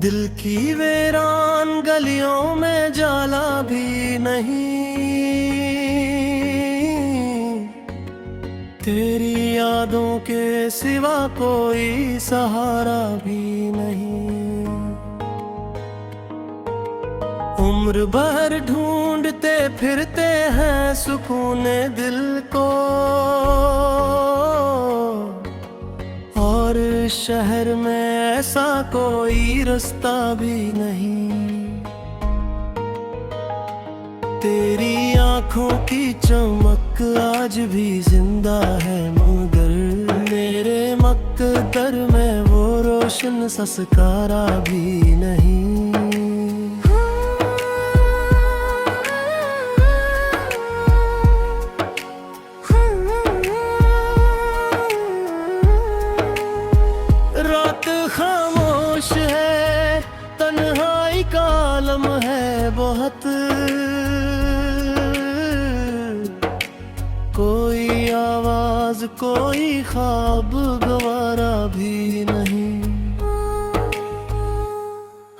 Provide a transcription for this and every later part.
दिल की वीरान गलियों में जाला भी नहीं, तेरी यादों के सिवा कोई सहारा भी नहीं। उम्र भर ढूंढते फिरते हैं सुकून दिल को, और शहर में ऐसा कोई रास्ता भी नहीं। तेरी आंखों की चमक आज भी जिंदा है, मगर मेरे मकदर में वो रोशन संस्कारा भी नहीं। रात खामोश है, तन्हाई का आलम है बहुत, कोई आवाज कोई ख्वाब गवारा भी नहीं।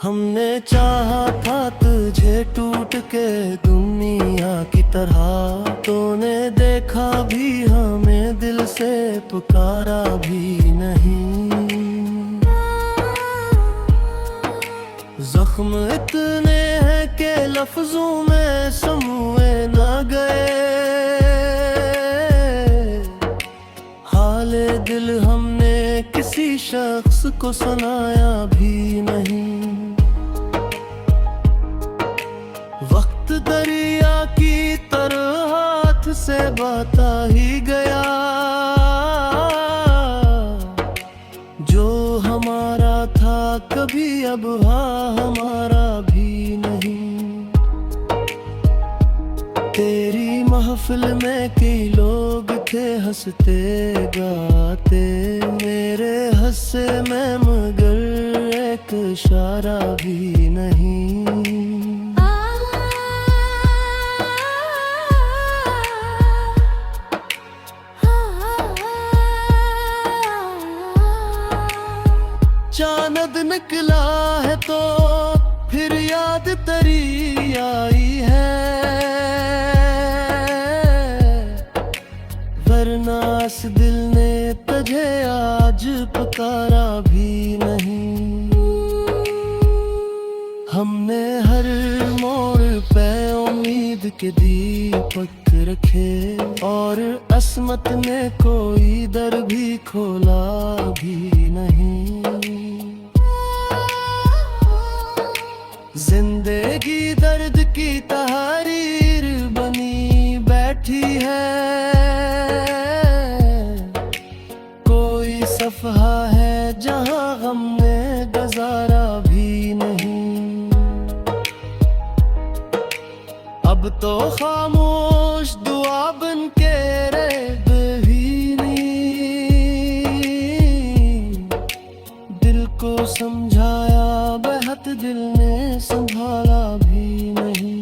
हमने चाहा था तुझे टूट के दुनिया की तरह, तूने देखा भी हमें दिल से पुकारा भी नहीं। जख्म इतने हैं कि लफ्जों में समूए ना गए, हाले दिल हमने किसी शख्स को सुनाया भी नहीं। वक्त दरिया की तरह हाथ से बहता ही गया, जो हमारा था कभी अब हमारा भी नहीं। तेरी महफिल में कई लोग थे हंसते गाते, मेरे हंसे में मगर एक इशारा भी नहीं। चांद निकला है तो फिर याद तेरी आई है, वरना इस दिल ने तुझे आज पुकारा भी नहीं। हमने हर मोड़ पे उम्मीद के दीपक रखे, और असमत ने कोई दर भी खोला भी नहीं। जिंदगी दर्द की तहरीर बनी बैठी है, कोई सफहा है जहां गम ने गुजारा भी नहीं। अब तो खामोश दुआ बन के रहे बेहीनी, दिल को समझाया बेहद दिल ने संभाला भी नहीं।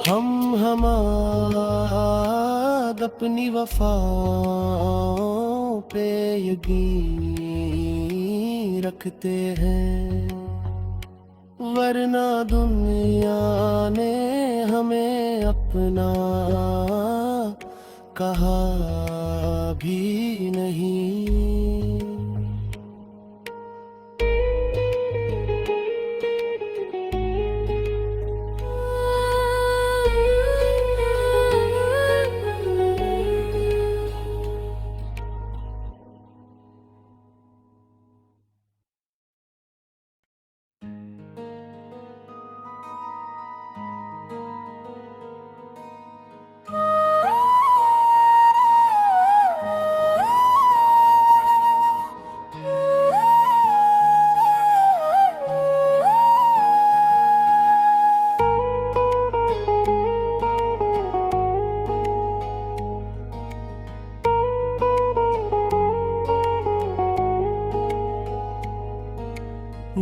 हम अपनी वफाओं पे यकीन रखते हैं, वरना दुनिया ने हमें अपना कहा भी नहीं।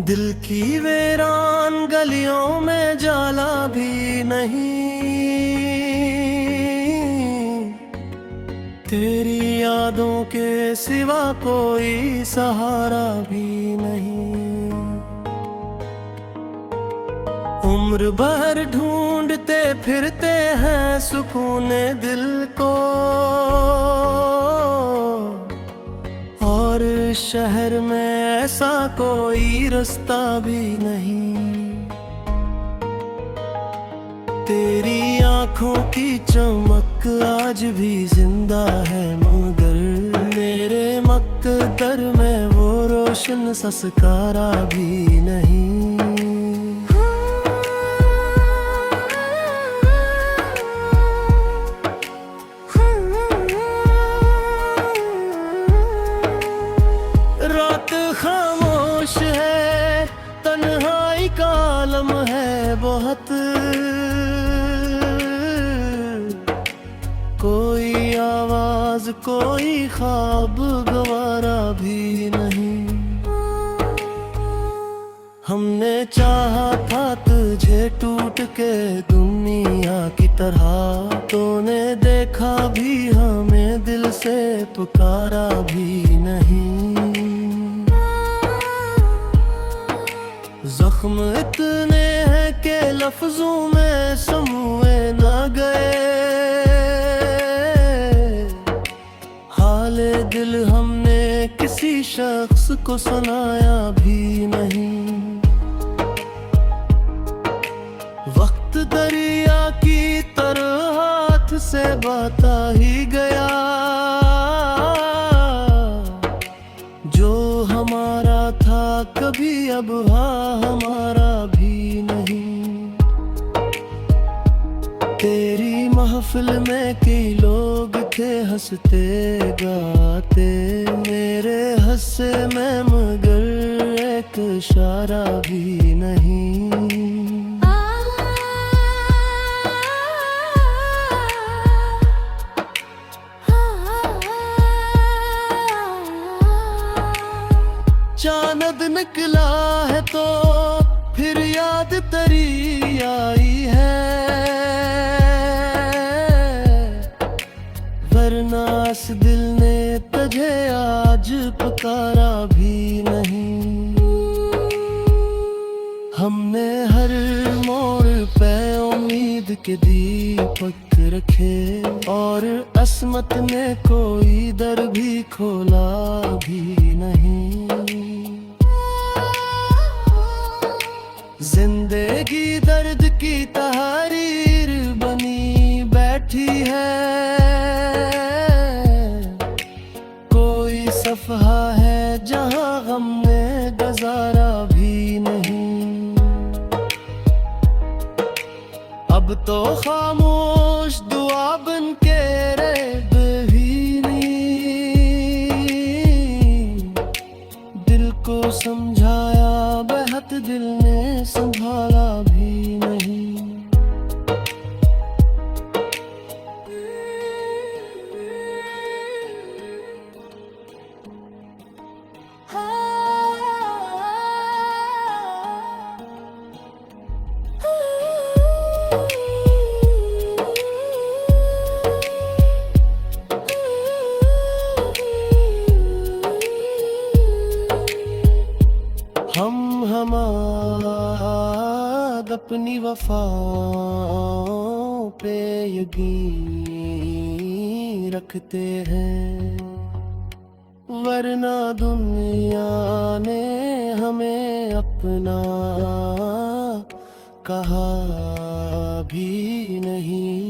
दिल की वीरान गलियों में जाला भी नहीं, तेरी यादों के सिवा कोई सहारा भी नहीं। उम्र भर ढूंढते फिरते हैं सुकून दिल को, और शहर में ऐसा कोई रास्ता भी नहीं। तेरी आंखों की चमक आज भी जिंदा है, मगर मेरे मकदर में वो रोशन संस्कारा भी नहीं। रात खामोश है, तन्हाई का आलम है बहुत, कोई आवाज कोई ख्वाब गवारा भी नहीं। हमने चाहा था तुझे टूट के दुनिया की तरह, तूने देखा भी हमें दिल से पुकारा भी नहीं। जख्म इतने हैं कि लफ्जों में समूए ना गए, हाले दिल हमने किसी शख्स को सुनाया भी नहीं। वक्त दरिया की तरह हाथ से बहता ही गया, जो हमारा था कभी अब हमारा भी नहीं। तेरी महफिल में कई लोग थे हंसते गाते, मेरे हंसे में मगर एक इशारा भी नहीं। चांद निकला है तो फिर याद तेरी आई है, वरना इस दिल ने तुझे आज पुकारा भी नहीं। हमने हर मोड़ पे उम्मीद के दीपक रखे, और असमत ने कोई दर भी खोला भी नहीं। जिंदगी दर्द की तहरीर बनी बैठी है, कोई सफहा है जहां गम ने गुजारा भी नहीं। अब तो खामोश दुआ बन के रह भी दिल को समझाया बेहद दिल ने संभाला भी नहीं। हम अपनी वफाओं पे यकीन रखते हैं, वरना दुनिया ने हमें अपना कहा भी नहीं।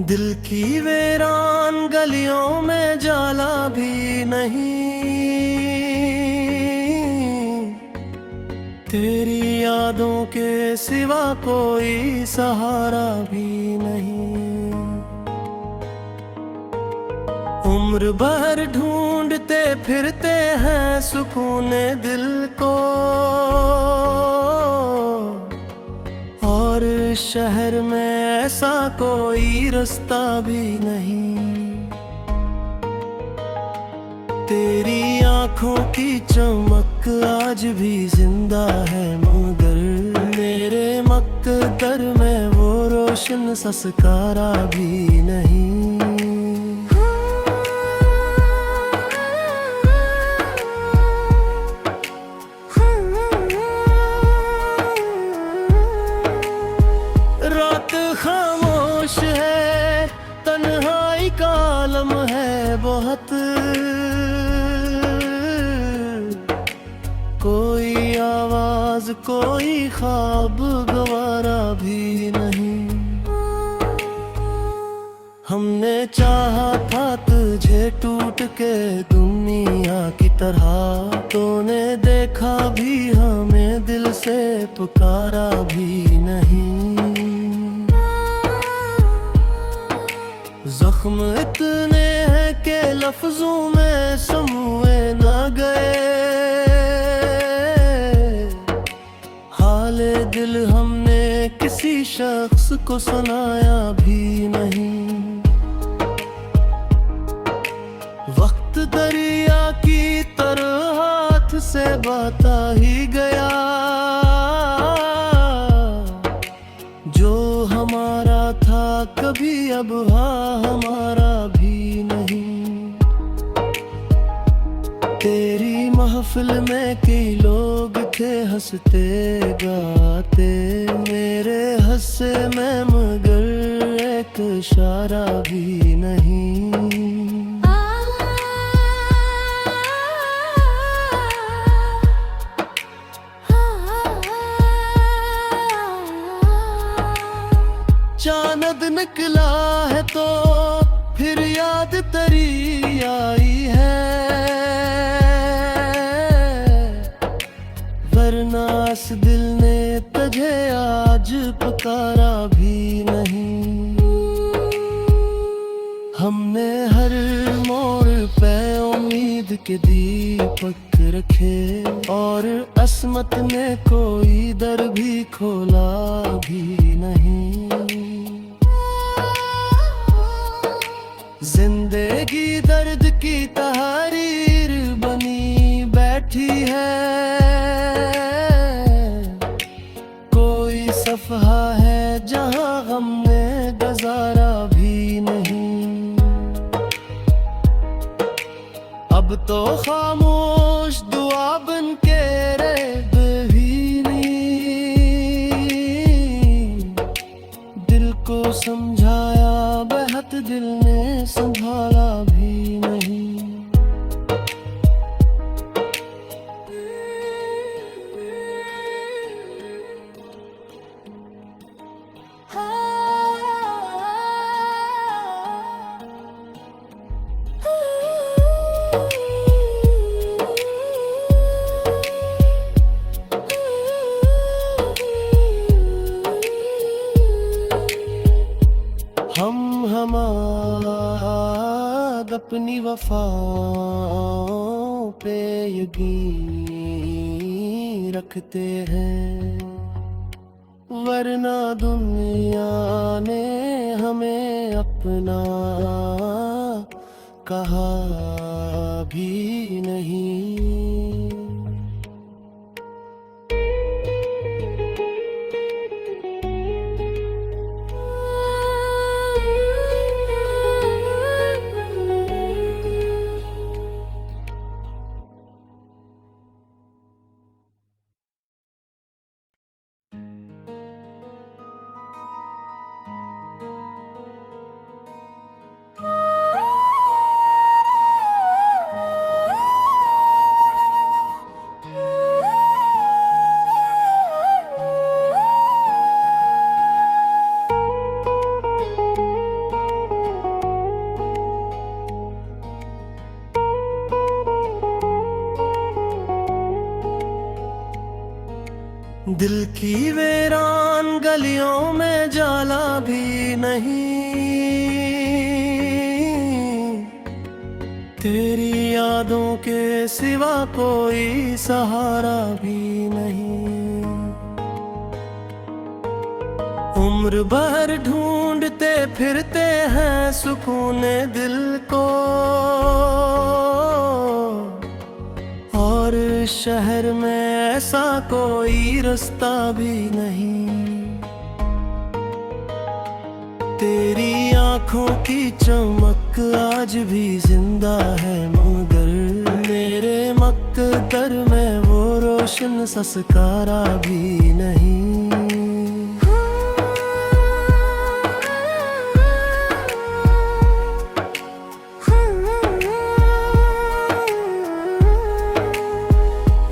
दिल की वीरान गलियों में जाला भी नहीं, तेरी यादों के सिवा कोई सहारा भी नहीं। उम्र भर ढूंढते फिरते हैं सुकून दिल को, और शहर में ऐसा कोई रास्ता भी नहीं। तेरी आंखों की चमक आज भी जिंदा है, मगर मेरे मकदर में वो रोशन संस्कारा भी नहीं। रात खामोश है, तन्हाई का आलम है बहुत, कोई आवाज कोई ख्वाब गवारा भी नहीं। हमने चाहा था तुझे टूट के दुनिया की तरह, तूने देखा भी हमें दिल से पुकारा भी नहीं। जख्म इतने हैं कि लफ्जों में समूए न गए, हाले दिल हमने किसी शख्स को सुनाया भी नहीं। वक्त दरिया की तरह हाथ से बहता ही गया, जो हमारा था कभी अब हमारा भी नहीं। तेरी महफिल में कई लोग थे हंसते गाते, मेरे हंसे में मगर एक इशारा भी नहीं। चांद निकला है तो फिर याद तेरी आई है, वरना इस दिल ने तुझे आज पुकारा भी नहीं। हमने हर मोड़ पे उम्मीद के दीपक रखे, और असमत ने कोई दर भी खोला भी नहीं। जिंदगी दर्द की तहरीर बनी बैठी है, कोई सफहा है जहां हमने गुजारा भी नहीं। अब तो खामोश दुआ बन के रह भी नहीं, दिल को समझाया बेहद दिल ने संभाला भी नहीं। हम अपनी वफाओं पे यकीन रखते हैं, वरना दुनिया ने हमें अपना कहा भी नहीं। दिल की वीरान गलियों में जाला भी नहीं, तेरी यादों के सिवा कोई सहारा भी नहीं। उम्र भर ढूंढते फिरते हैं सुकून दिल को, और शहर में ऐसा कोई रास्ता भी नहीं। तेरी आंखों की चमक आज भी जिंदा है, मगर मेरे मकदर में वो रोशन संस्कारा भी नहीं।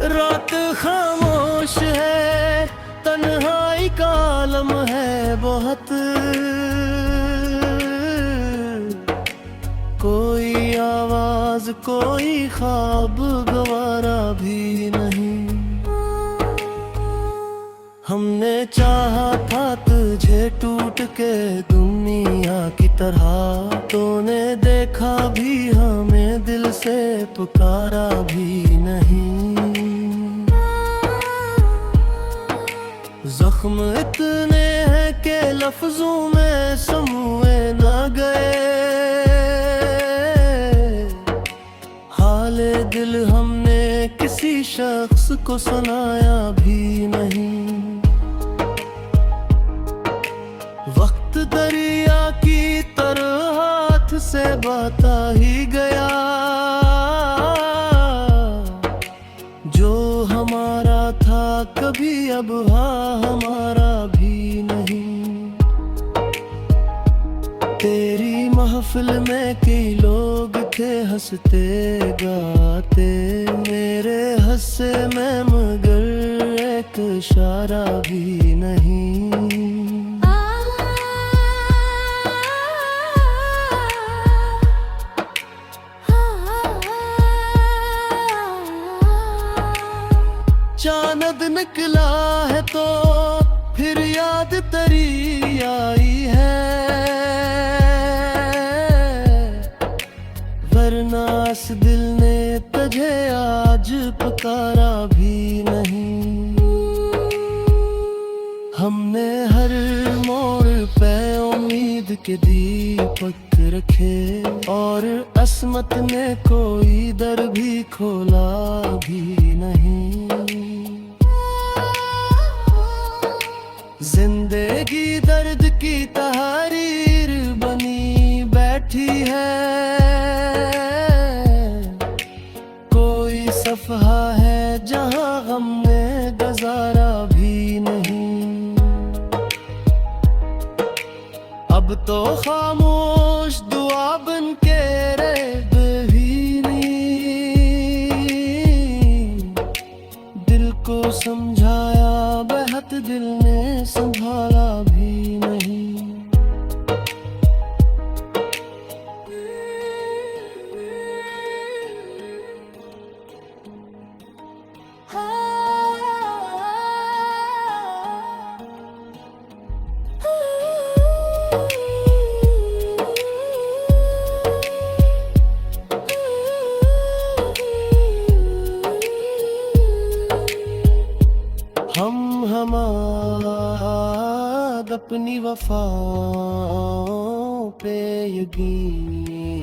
रात खामोश है, तन्हाई का आलम है बहुत, कोई आवाज कोई ख्वाब गवारा भी नहीं। हमने चाहा था तुझे टूट के दुनिया की तरह, तूने देखा भी हमें दिल से पुकारा भी नहीं। जख्म इतने हैं कि लफ्जों में समूए न गए, हाले दिल हमने किसी शख्स को सुनाया भी नहीं। वक्त दरिया की तरह हाथ से बहता ही गया, जो हमारा था कभी अब हमारा भी नहीं। तेरी महफिल में कई लोग थे हंसते गाते, मेरे हंसे में मगर एक इशारा भी नहीं। चांद निकला है तो फिर याद तेरी आई है, वरना इस दिल ने तुझे आज पुकारा भी नहीं। हमने हर मोड़ पे उम्मीद के दीपक रखे, और असमत ने कोई दर भी खोला भी नहीं। जिंदगी दर्द की तहरीर बनी बैठी है, कोई सफहा है जहां गम ने गुजारा भी नहीं। अब तो खामोश दुआ बन के रह भी नहीं, दिल को समझाया बेहद दिल ने संभाला भी नहीं। हम अपनी वफाओं पे यकीन